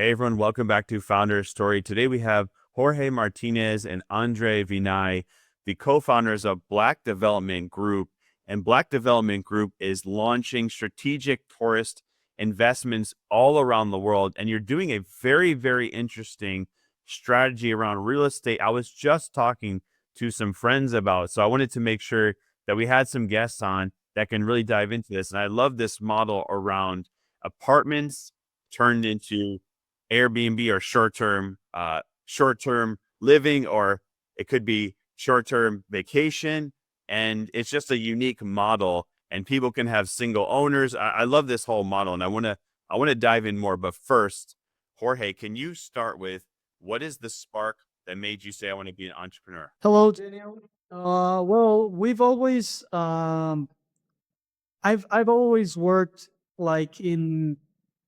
Hey everyone, welcome back to Founder Story. Today we have Jorge Martinez and Andre Vinay, the co-founders of Black Development Group. And Black Development Group is launching strategic tourist investments all around the world. And you're doing a very, very interesting strategy around real estate. I was just talking to some friends about it. So I wanted to make sure that we had some guests on that can really dive into this. And I love this model around apartments turned into Airbnb or short-term living, or it could be short-term vacation. And it's just a unique model and people can have single owners. I love this whole model and I want to dive in more. But first, Jorge, can you start with what is the spark that made you say I want to be an entrepreneur? Hello, Daniel. Well, I've always worked like in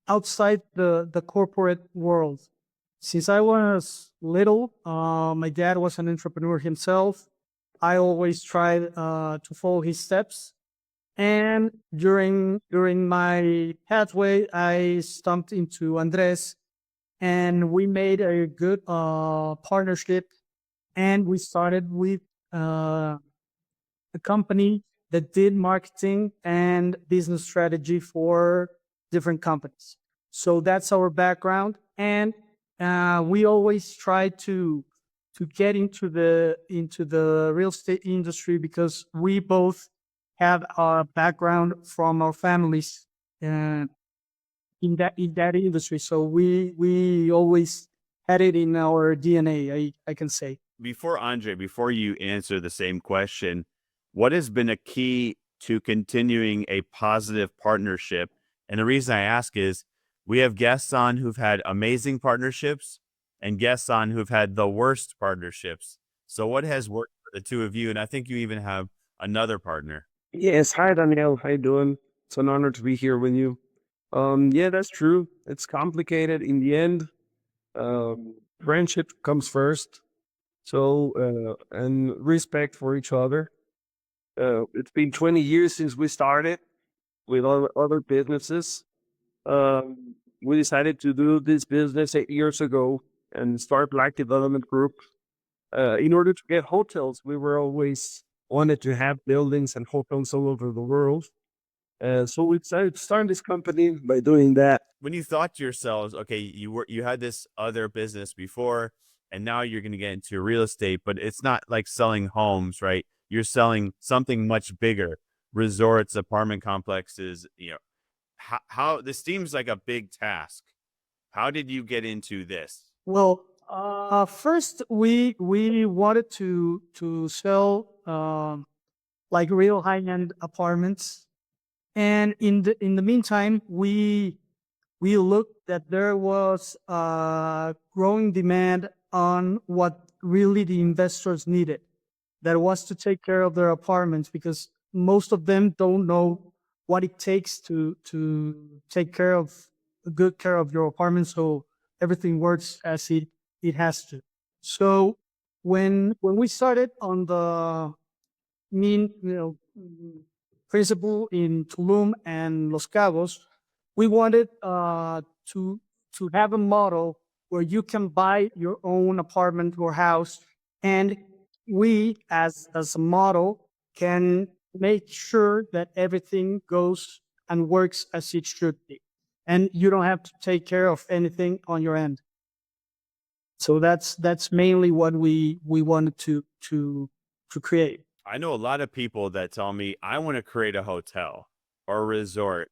outside the corporate world. Since I was little, my dad was an entrepreneur himself. I always tried to follow his steps, and during my pathway, I stumped into Andres, and we made a good partnership, and we started with uh, a company that did marketing and business strategy for different companies. So that's our background, and we always try to get into the real estate industry because we both have our background from our families uh, in that industry. So we always had it in our DNA. I can say. Before you answer the same question, what has been a key to continuing a positive partnership? And the reason I ask is we have guests on who've had amazing partnerships and guests on who've had the worst partnerships. So what has worked for the two of you? And I think you even have another partner. Yes, hi Daniel, how you doing? It's an honor to be here with you. Yeah, that's true. It's complicated in the end. Friendship comes first. And respect for each other. It's been 20 years since we started with other businesses. We decided to do this business 8 years ago and start Black Development Group. In order to get hotels, we were always wanted to have buildings and hotels all over the world. So we decided to start this company by doing that. When you thought to yourselves, okay, you had this other business before, and now you're going to get into real estate, but it's not like selling homes, right? You're selling something much bigger, resorts, apartment complexes. How this seems like a big task. How did you get into this? Well, first we wanted to sell like real high end apartments, and in the meantime, we looked that there was growing demand on what really the investors needed. That was to take care of their apartments because most of them don't know what it takes to take care of good care of your apartment, so everything works as it has to. So when we started on the mean principle in Tulum and Los Cabos, we wanted to have a model where you can buy your own apartment or house, and we as a model can make sure that everything goes and works as it should be, and you don't have to take care of anything on your end. So that's mainly what we wanted to create. I know a lot of people that tell me I want to create a hotel or a resort,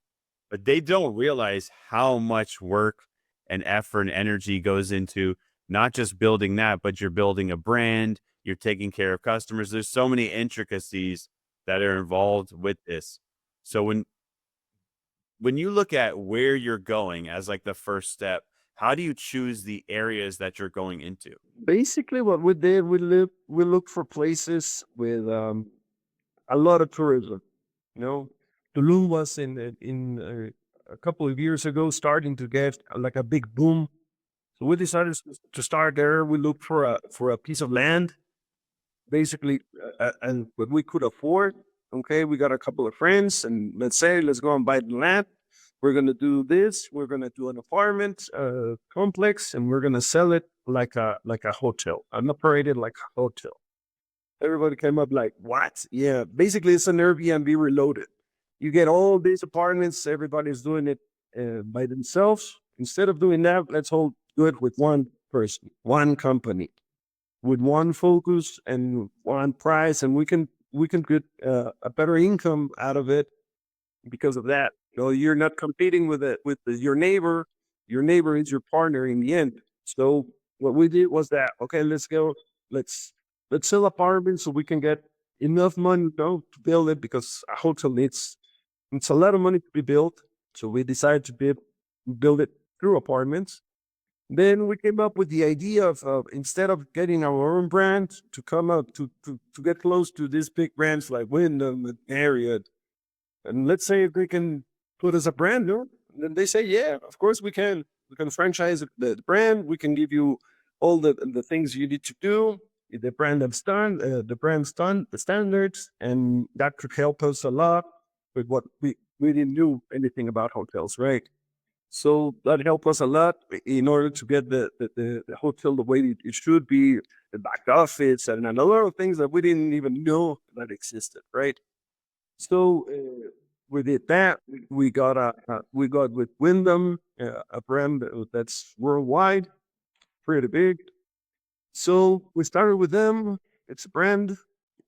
but they don't realize how much work and effort and energy goes into not just building that, but you're building a brand, you're taking care of customers. There's so many intricacies that are involved with this. So when you look at where you're going as like the first step, how do you choose the areas that you're going into? Basically, what we did, we looked for places with a lot of tourism. You know, Tulum was a couple of years ago starting to get like a big boom. So we decided to start there. We looked for a piece of land, basically, and what we could afford. Okay, we got a couple of friends, and let's go and buy the land. we're gonna do this. We're gonna do an apartment complex, and we're gonna sell it like a hotel and operate it like a hotel. Everybody came up like, what? Yeah, basically it's an Airbnb reloaded. You get all these apartments, everybody's doing it by themselves. Instead of doing that, let's all do it with one person, one company, with one focus and one price, and we can get a better income out of it because of that. You're not competing with it with your neighbor. Your neighbor is your partner in the end. So what we did was that, okay, let's go, let's let's sell apartments so we can get enough money, to build it, because a hotel needs, it's a lot of money to be built. So we decided to build it through apartments. Then we came up with the idea of instead of getting our own brand, to come up to get close to these big brands like Wyndham and Marriott, and let's say if we can put as a brand, no? Then they say, yeah, of course we can. We can franchise the brand. We can give you all the things you need to do. The brand's done, the standards, and that could help us a lot with what we didn't know anything about hotels, right? So that helped us a lot in order to get the hotel the way it should be, the back office, and a lot of things that we didn't even know that existed, right? So we did that. We got with Wyndham, a brand that's worldwide, pretty big. So we started with them. It's a brand,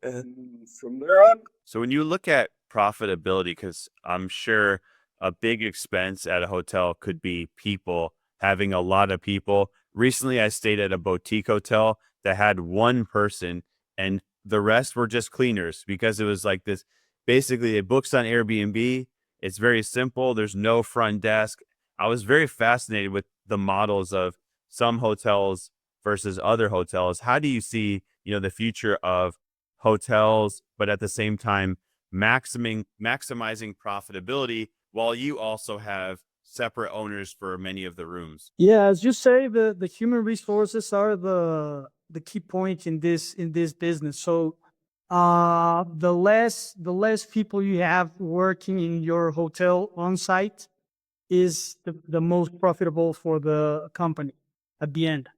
and from there on, So when you look at profitability, because I'm sure a big expense at a hotel could be people, having a lot of people. Recently, I stayed at a boutique hotel that had one person and the rest were just cleaners because it was like this. Basically, it books on Airbnb. It's very simple. There's no front desk. I was very fascinated with the models of some hotels versus other hotels. How do you see, the future of hotels, but at the same time maximizing profitability while you also have separate owners for many of the rooms? Yeah, as you say, the human resources are the key point in this business. So the less people you have working in your hotel on site is the most profitable for the company at the end.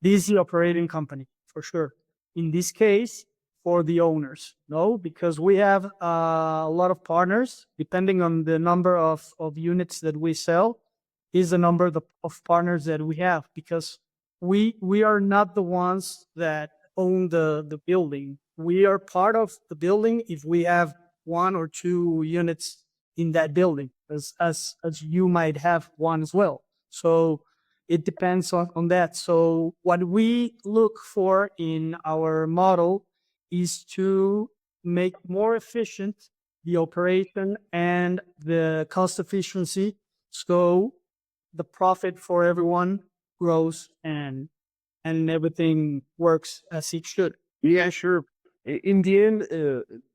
This is the operating company for sure. In this case, for the owners, no, because we have a lot of partners. Depending on the number of units that we sell, is the number of partners that we have. Because we are not the ones that own the building. We are part of the building if we have one or two units in that building, as you might have one as well. So it depends on that. So what we look for in our model is to make more efficient the operation and the cost efficiency, so the profit for everyone grows and everything works as it should. yeah, sure. In the end,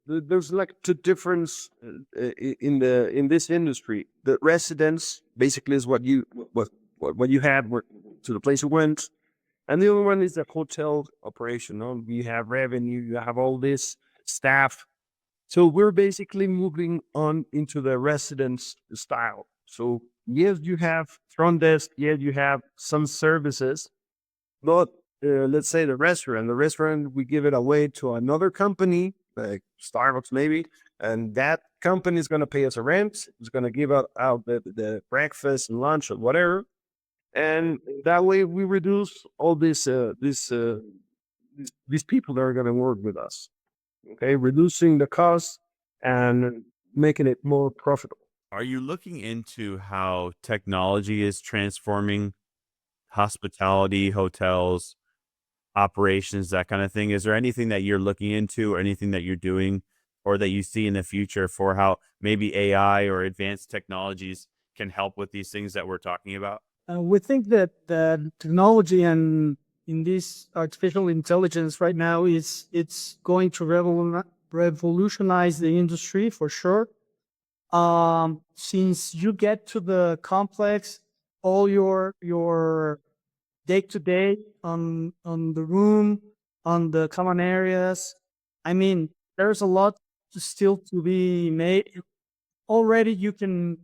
there's like two difference in this industry. The residence basically is what you had to the place you went, and the other one is the hotel operation. No? You have revenue, you have all this staff. So we're basically moving on into the residence style. So yes, you have front desk. Yes, you have some services, but let's say the restaurant, we give it away to another company, like Starbucks maybe, and that company is going to pay us a rent. It's going to give out the breakfast and lunch or whatever, and that way we reduce all these people that are going to work with us. Okay, reducing the cost and making it more profitable. Are you looking into how technology is transforming hospitality, hotels, operations, that kind of thing? Is there anything that you're looking into or anything that you're doing or that you see in the future for how maybe AI or advanced technologies can help with these things that we're talking about? We think that technology and in this artificial intelligence right now is it's going to revolutionize the industry for sure. Since you get to the complex, all your day to day on the room, on the common areas. I mean, there's a lot still to be made. Already, you can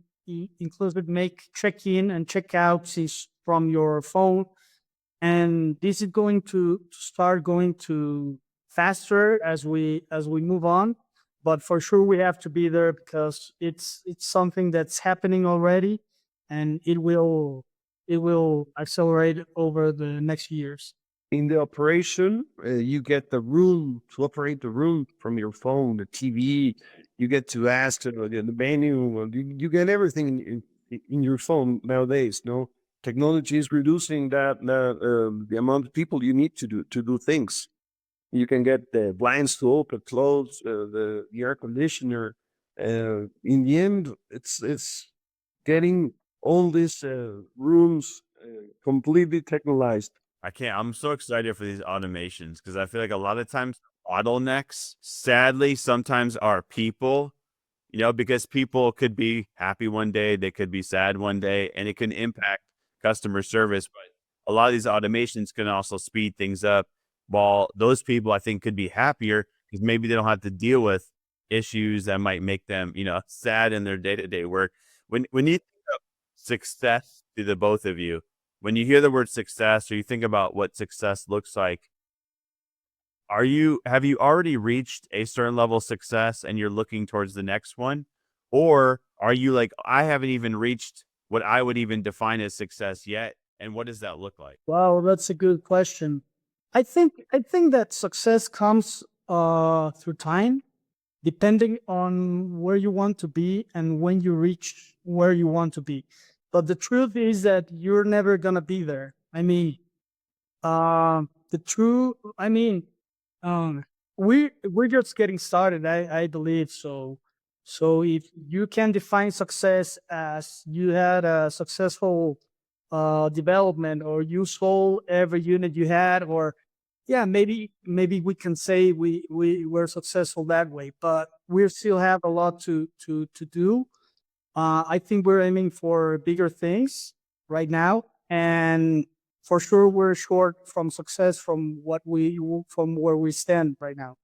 inclusive make check-in and check-outs is from your phone, and this is going to start going to faster as we move on. But for sure we have to be there because it's something that's happening already, and it will accelerate over the next years. In the operation, you get the room to operate the room from your phone, the TV. You get to ask the menu. You get everything in your phone nowadays. No technology is reducing the amount of people you need to do things. You can get the blinds to open, close, the air conditioner. In the end, it's getting all these rooms completely technologized. I'm so excited for these automations because I feel like a lot of times bottlenecks, sadly, sometimes are people, because people could be happy one day, they could be sad one day, and it can impact customer service. But a lot of these automations can also speed things up. While those people, I think, could be happier because maybe they don't have to deal with issues that might make them, sad in their day-to-day work. When you think of success to the both of you, when you hear the word success or you think about what success looks like, have you already reached a certain level of success and you're looking towards the next one? Or are you like, I haven't even reached what I would even define as success yet? And what does that look like? Wow, that's a good question. I think that success comes through time, depending on where you want to be and when you reach where you want to be. But the truth is that you're never gonna be there. I mean, the true. I mean, um, we're just getting started. I believe so. So if you can define success as you had a successful development, or you sold every unit you had, or yeah, maybe we can say we were successful that way, but we still have a lot to do. I think we're aiming for bigger things right now, and for sure we're short from success from where we stand right now.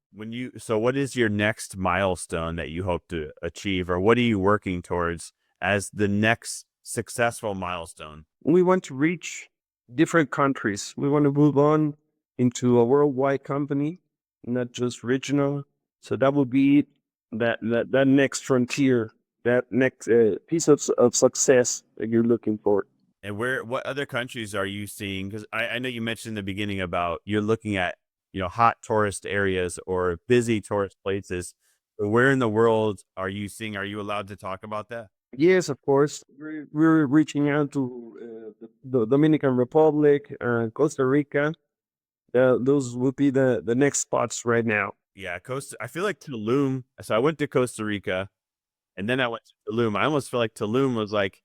So what is your next milestone that you hope to achieve, or what are you working towards as the next successful milestone? We want to reach different countries. We want to move on into a worldwide company, not just regional. So that will be that next frontier, that next piece of success that you're looking for. And what other countries are you seeing? Because I know you mentioned in the beginning about you're looking at, hot tourist areas or busy tourist places. But where in the world are you seeing? Are you allowed to talk about that? Yes, of course. We're reaching out to the Dominican Republic, Costa Rica. Those would be the next spots right now. Yeah, I feel like Tulum. So I went to Costa Rica and then I went to Tulum. I almost feel like Tulum was like,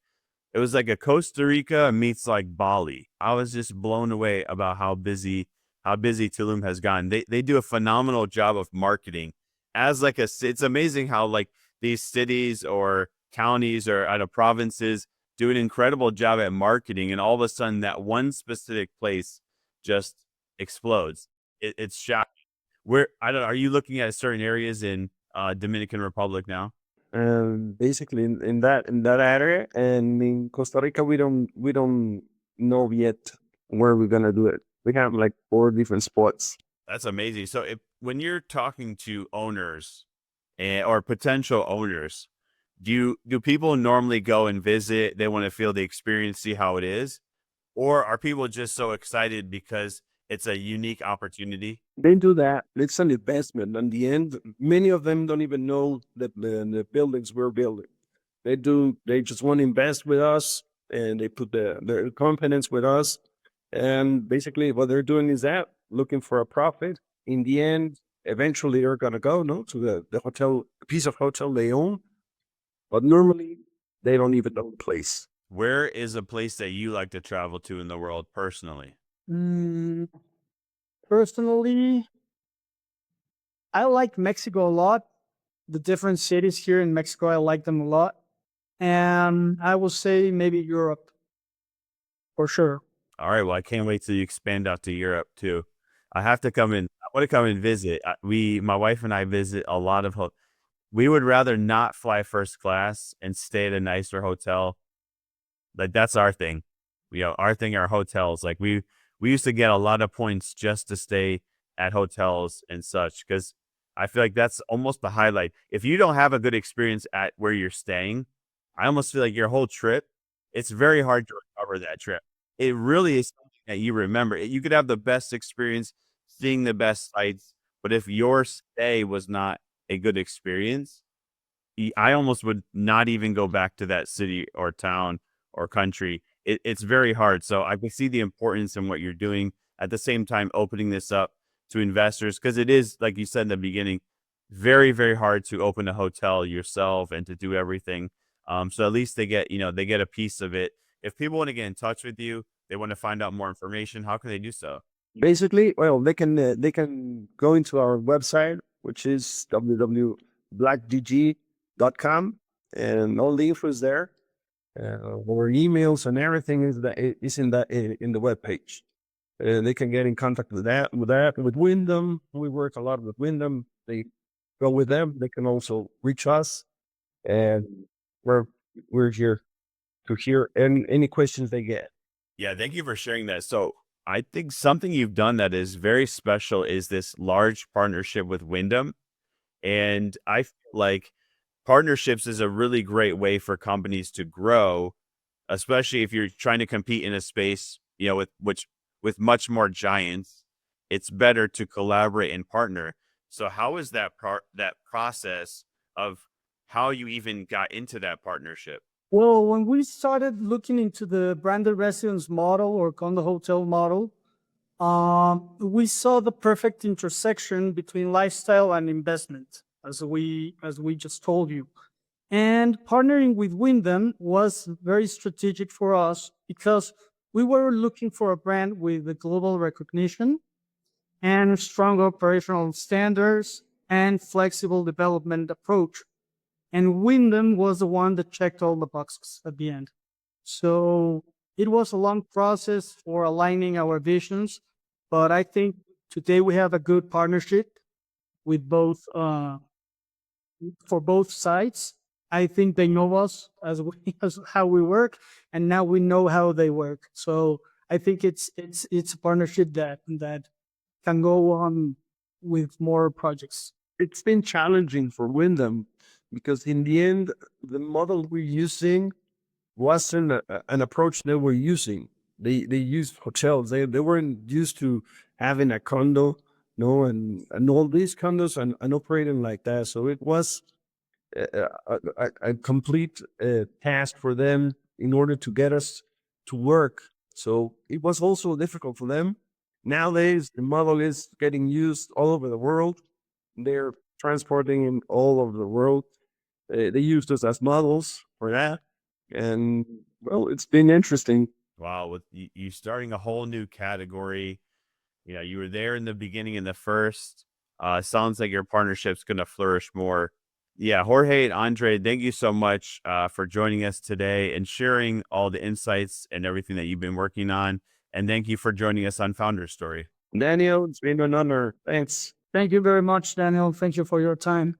it was like a Costa Rica meets like Bali. I was just blown away about how busy Tulum has gotten. They do a phenomenal job of marketing as like it's amazing how like these cities or counties or out of provinces do an incredible job at marketing, and all of a sudden that one specific place just explodes. It's shocking. Where I don't know, are you looking at certain areas in Dominican Republic now? Basically in that area, and in Costa Rica we don't know yet where we're gonna do it. We have like 4 different spots. That's amazing. So when you're talking to owners or potential owners, do people normally go and visit? They want to feel the experience, see how it is, or are people just so excited because it's a unique opportunity? They do that. It's an investment. In the end, many of them don't even know the buildings we're building. They do. They just want to invest with us, and they put their confidence with us. And basically, what they're doing is that looking for a profit. In the end, eventually, they're gonna go to the hotel, piece of hotel they own. But normally, they don't even know the place. Where is a place that you like to travel to in the world personally? Mm, personally, I like Mexico a lot. The different cities here in Mexico, I like them a lot. And I will say maybe Europe for sure. All right. Well, I can't wait till you expand out to Europe too. I have to come in. I want to come and visit. My wife and I visit a lot of we would rather not fly first class and stay at a nicer hotel. Like that's our thing. Our thing are hotels. Like we used to get a lot of points just to stay at hotels and such because I feel like that's almost the highlight. If you don't have a good experience at where you're staying, I almost feel like your whole trip, it's very hard to recover that trip. It really is something that you remember. You could have the best experience, seeing the best sights, but if your stay was not a good experience, I almost would not even go back to that city or town or country. It's very hard. So I can see the importance in what you're doing. At the same time, opening this up to investors because it is, like you said in the beginning, very, very hard to open a hotel yourself and to do everything. So at least they get a piece of it. If people want to get in touch with you, they want to find out more information, how can they do so? Basically, well, they can go into our website, which is www.blackdg.com, and all the info is there. Our emails and everything is in the web page. They can get in contact with Wyndham. We work a lot with Wyndham. They go with them. They can also reach us, and we're we're here to hear any questions they get. Yeah, thank you for sharing that. So I think something you've done that is very special is this large partnership with Wyndham. And I feel like partnerships is a really great way for companies to grow, especially if you're trying to compete in a space, with much more giants. It's better to collaborate and partner. So how is that process of how you even got into that partnership? Well, when we started looking into the branded residence model or condo hotel model, we saw the perfect intersection between lifestyle and investment, as we just told you. And partnering with Wyndham was very strategic for us because we were looking for a brand with a global recognition and strong operational standards and flexible development approach. And Wyndham was the one that checked all the boxes at the end. So it was a long process for aligning our visions, but I think today we have a good partnership with both for both sides. I think they know us as how we work, and now we know how they work. So I think it's a partnership that can go on with more projects. It's been challenging for Wyndham because in the end, the model we're using wasn't an approach they were using. They used hotels. They weren't used to having a condo, no, and all these condos and operating like that. So it was a complete task for them in order to get us to work. So it was also difficult for them. Nowadays, the model is getting used all over the world. They're transporting in all over the world. They used us as models for that. And well, it's been interesting. Wow, with you starting a whole new category. You were there in the beginning in the first. Sounds like your partnership's going to flourish more. Yeah, Jorge and Andre, thank you so much for joining us today and sharing all the insights and everything that you've been working on. And thank you for joining us on Founder's Story. Daniel, it's been an honor. Thanks. Thank you very much, Daniel. Thank you for your time.